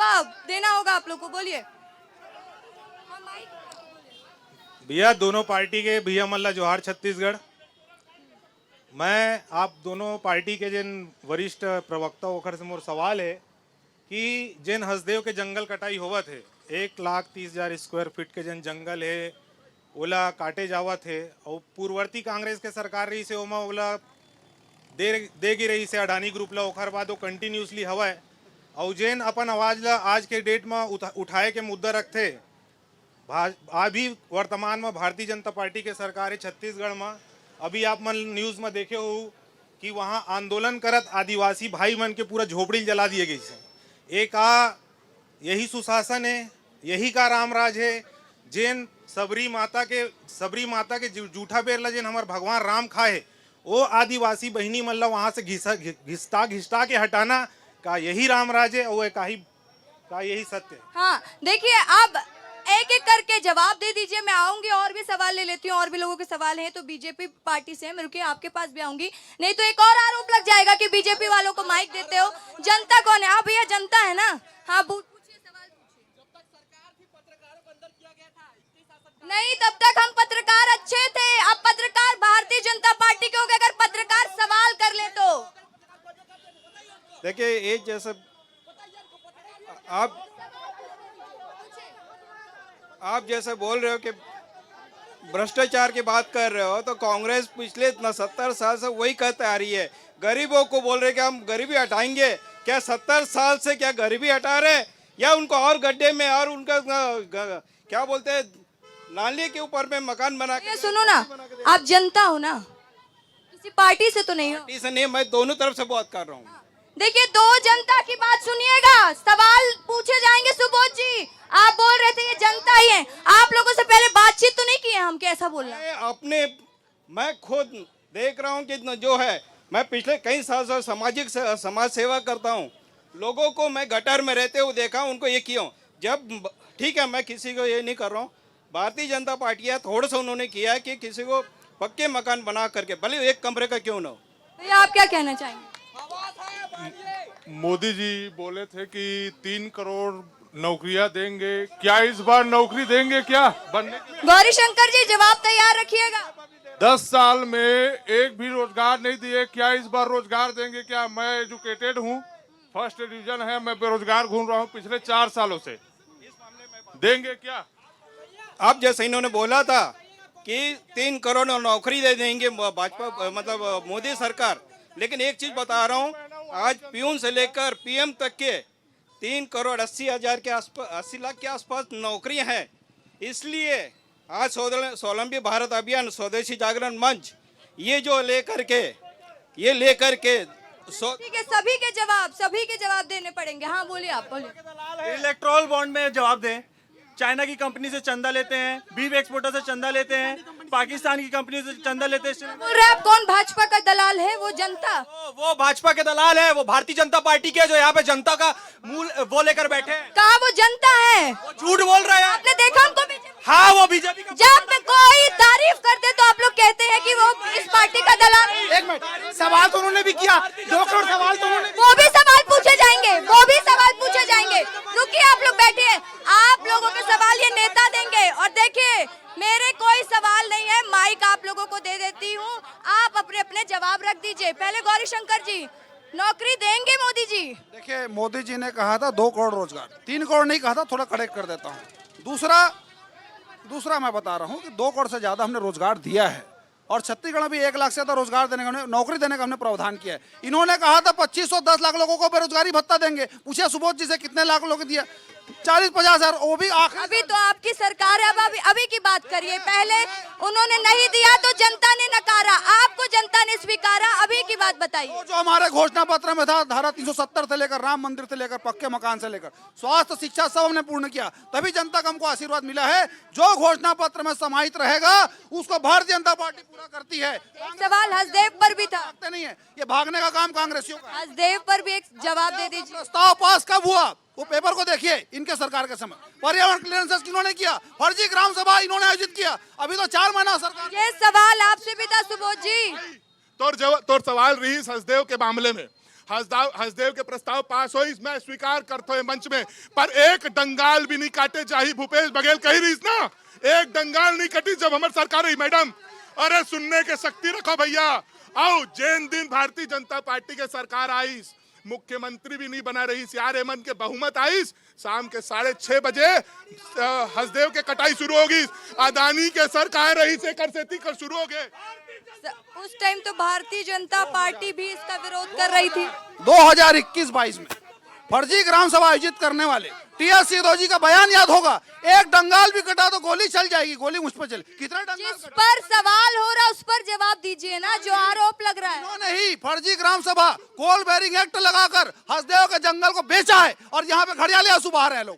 जवाब देना होगा आप लोग को, बोलिए। भैया दोनों पार्टी के भैया मल्ला जोहार छत्तीसगढ़। मैं आप दोनों पार्टी के जिन वरिष्ठ प्रवक्ता ओखर से मोर सवाल है कि जिन हसदेव के जंगल कटाई होवत है 1,30,000 स्क्वायर फीट के जिन जंगल है ओला काटे जावत है और पूर्ववर्ती कांग्रेस के सरकार रही से ओमा ओला देगी रही से अडानी ग्रुप ला, ओखर बाद वो कंटिन्यूसली हवा है और जेन अपन आवाज ला आज के डेट में उठाए के मुद्दा रखते अभी वर्तमान में भारतीय जनता पार्टी के सरकार है छत्तीसगढ़ में। अभी आप मन न्यूज़ में देखे हो कि वहाँ आंदोलन करत आदिवासी भाई मन के पूरा झोपड़ी जला दिए गई से। एक यही सुशासन है, यही का रामराज है। जेन सबरी माता के जूठा बेर ला जेन हमार भगवान राम खाए वो आदिवासी बहनी मन ला वहाँ से घिसटा के हटाना का यही रामराज है और का यही सत्य है। हाँ देखिए, अब एक एक करके जवाब दे दीजिए। मैं आऊंगी और भी सवाल ले लेती हूँ, और भी लोगों के सवाल हैं तो बीजेपी पार्टी से मैं रुकिए, आपके पास भी आऊंगी, नहीं तो एक और आरोप लग जाएगा कि बीजेपी वालों को माइक देते हो। जनता कौन है? हाँ भैया जनता है ना। हाँ पूछिए, सवाल पूछिए। नहीं, तब तक हम पत्रकार अच्छे थे, अब पत्रकार भारतीय जनता पार्टी के हो गए। अगर पत्रकार सवाल कर ले तो देखिए, एक जैसे आप जैसे बोल रहे हो कि भ्रष्टाचार की बात कर रहे हो, तो कांग्रेस पिछले 70 साल से वही कहते आ रही है। गरीबों को बोल रहे कि हम गरीबी हटाएंगे। क्या 70 साल से क्या गरीबी हटा रहे, या उनको और गड्ढे में और उनका क्या बोलते हैं नाले के ऊपर में मकान बना के? सुनो ना, आप जनता हो ना, किसी पार्टी से तो नहीं हो? पार्टी से नहीं, मैं दोनों तरफ से बात कर रहा हूँ। देखिए, दो जनता की बात सुनिएगा, सवाल पूछे जाएंगे। सुबोध जी, आप बोल रहे थे ये जनता ही है, आप लोगों से पहले बातचीत तो नहीं की है? हम कैसा बोल रहे हैं? मैं खुद देख रहा हूँ कि जो है, मैं पिछले कई साल से समाज सेवा करता हूँ। लोगों को मैं गटर में रहते हुए देखा, उनको ये क्यों, जब ठीक है मैं किसी को ये नहीं कर रहा हूँ, भारतीय जनता पार्टी है थोड़ा सा उन्होंने किया है कि किसी को पक्के मकान बना करके, भले एक कमरे का क्यों ना हो। भैया आप क्या कहना चाहेंगे? मोदी जी बोले थे कि 3 करोड़ नौकरियां देंगे, क्या इस बार नौकरी देंगे क्या बनने? गौरी शंकर जी जवाब तैयार रखिएगा। 10 साल में एक भी रोजगार नहीं दिए, क्या इस बार रोजगार देंगे क्या? मैं एजुकेटेड हूँ, फर्स्ट डिवीजन है, मैं बेरोजगार घूम रहा हूँ पिछले 4 सालों से, देंगे क्या? अब जैसे इन्होंने बोला था कि 3 करोड़ नौकरी दे देंगे भाजपा मतलब मोदी सरकार, लेकिन एक चीज बता रहा हूँ, आज पियून से लेकर पीएम तक के 3 करोड़ 80,000 के आसपास, 80 लाख के आसपास नौकरियां हैं। इसलिए आज स्वावलंबी भारत अभियान, स्वदेशी जागरण मंच ये जो लेकर के ठीक है, सभी के जवाब देने पड़ेंगे। हाँ बोलिए, आप बोलिए। इलेक्ट्रॉल बॉन्ड में जवाब दें। चाइना की कंपनी से चंदा लेते हैं, बीफ एक्सपोर्टर से चंदा लेते हैं, पाकिस्तान की कंपनी से चंदा लेते हैं। बोल रहे आप कौन भाजपा का दलाल है? वो जनता, वो भाजपा के दलाल है, वो भारतीय जनता पार्टी के जो यहाँ पे जनता का मूल वो लेकर बैठे हैं। कहा वो जनता है? वो झूठ बोल रहे हैं। आपने देखा हमको? हाँ, वो बीजेपी का। जब कोई तारीफ करते तो आप लोग कहते हैं कि वो इस पार्टी का दलाल। एक मिनट, सवाल तो उन्होंने भी किया, 2 करोड़ सवाल तो उन्होंने, वो भी सवाल पूछे जाएंगे, वो भी सवाल पूछे जाएंगे। रुकिए, आप लोग बैठिए, आप लोगों के सवाल ये नेता देंगे। और देखिए, मेरे कोई सवाल नहीं है, माइक आप लोगों को दे देती हूँ, आप अपने अपने जवाब रख दीजिए। पहले गौरी शंकर जी, नौकरी देंगे मोदी जी? देखिए, मोदी जी ने कहा था 2 करोड़ रोजगार, 3 करोड़ नहीं कहा था, थोड़ा करेक्ट कर देता हूँ। दूसरा मैं बता रहा हूँ कि 2 करोड़ से ज्यादा हमने रोजगार दिया है, और छत्तीसगढ़ में भी 1 लाख से ज्यादा रोजगार देने का, नौकरी देने का हमने प्रावधान किया है। इन्होंने कहा था 2510 लाख लोगों को बेरोजगारी भत्ता देंगे। पूछिए सुबोध जी से कितने लाख लोगों को दिया? 40-50 हजार, वो भी आखिर। अभी तो आपकी सरकार है, अब अभी की बात करिए। पहले उन्होंने नहीं दिया तो जनता ने नकारा, आपको जनता ने स्वीकारा, अभी की बात बताइए। जो हमारे घोषणा पत्र में था, धारा 370 से लेकर राम मंदिर से लेकर पक्के मकान से लेकर स्वास्थ्य शिक्षा सब हमने पूर्ण किया, तभी जनता का हमको आशीर्वाद मिला है। जो घोषणा पत्र में समाहित रहेगा उसको भारतीय जनता पार्टी पूरा करती है। सवाल हसदेव पर भी था, नहीं है, ये भागने का काम कांग्रेसियों का। हसदेव पर भी एक जवाब दे दीजिए। प्रस्ताव पास कब हुआ? वो पेपर को देखिए, इनके सरकार के समय पर्यावरण क्लियरेंसेस किन्होंने किया? फर्जी ग्राम सभा इन्होंने आयोजित किया। अभी तो 4 महीना सरकार। ये सवाल आपसे भी था सुबोध जी। तोर सवाल रही हसदेव के मामले में। हसदेव के प्रस्ताव पास हो, मैं स्वीकार करता हूं मंच में, पर एक डंगाल भी नहीं काटे चाहिए। भूपेश बघेल कही रही ना, एक डंगाल नहीं कटी जब हमारी सरकार रही। मैडम अरे सुनने के शक्ति रखो भैया। आओ जैन दिन भारतीय जनता पार्टी के सरकार आई, मुख्यमंत्री भी नहीं बना रही, सीआर हेमंत के बहुमत आई, शाम के 6:30 बजे हसदेव के कटाई शुरू होगी। अदानी के सरकार रही से कर सेती कर शुरू हो गए। उस टाइम तो भारतीय जनता पार्टी भी इसका विरोध कर रही थी। 2021-22 में फर्जी ग्राम सभा आयोजित करने वाले टीएस सिंह का बयान याद होगा, एक डंगाल भी कटा तो गोली चल जाएगी, गोली मुझ पर चले। कितना डंगाल जिस पर सवाल हो रहा है उस पर जवाब दीजिए ना, जो आरोप लग रहा है। नहीं, फर्जी ग्राम सभा कोल बेरिंग एक्ट लगाकर हसदेव के जंगल को बेचा है और यहाँ पे घड़ियाले आंसू बहा रहे हैं लोग।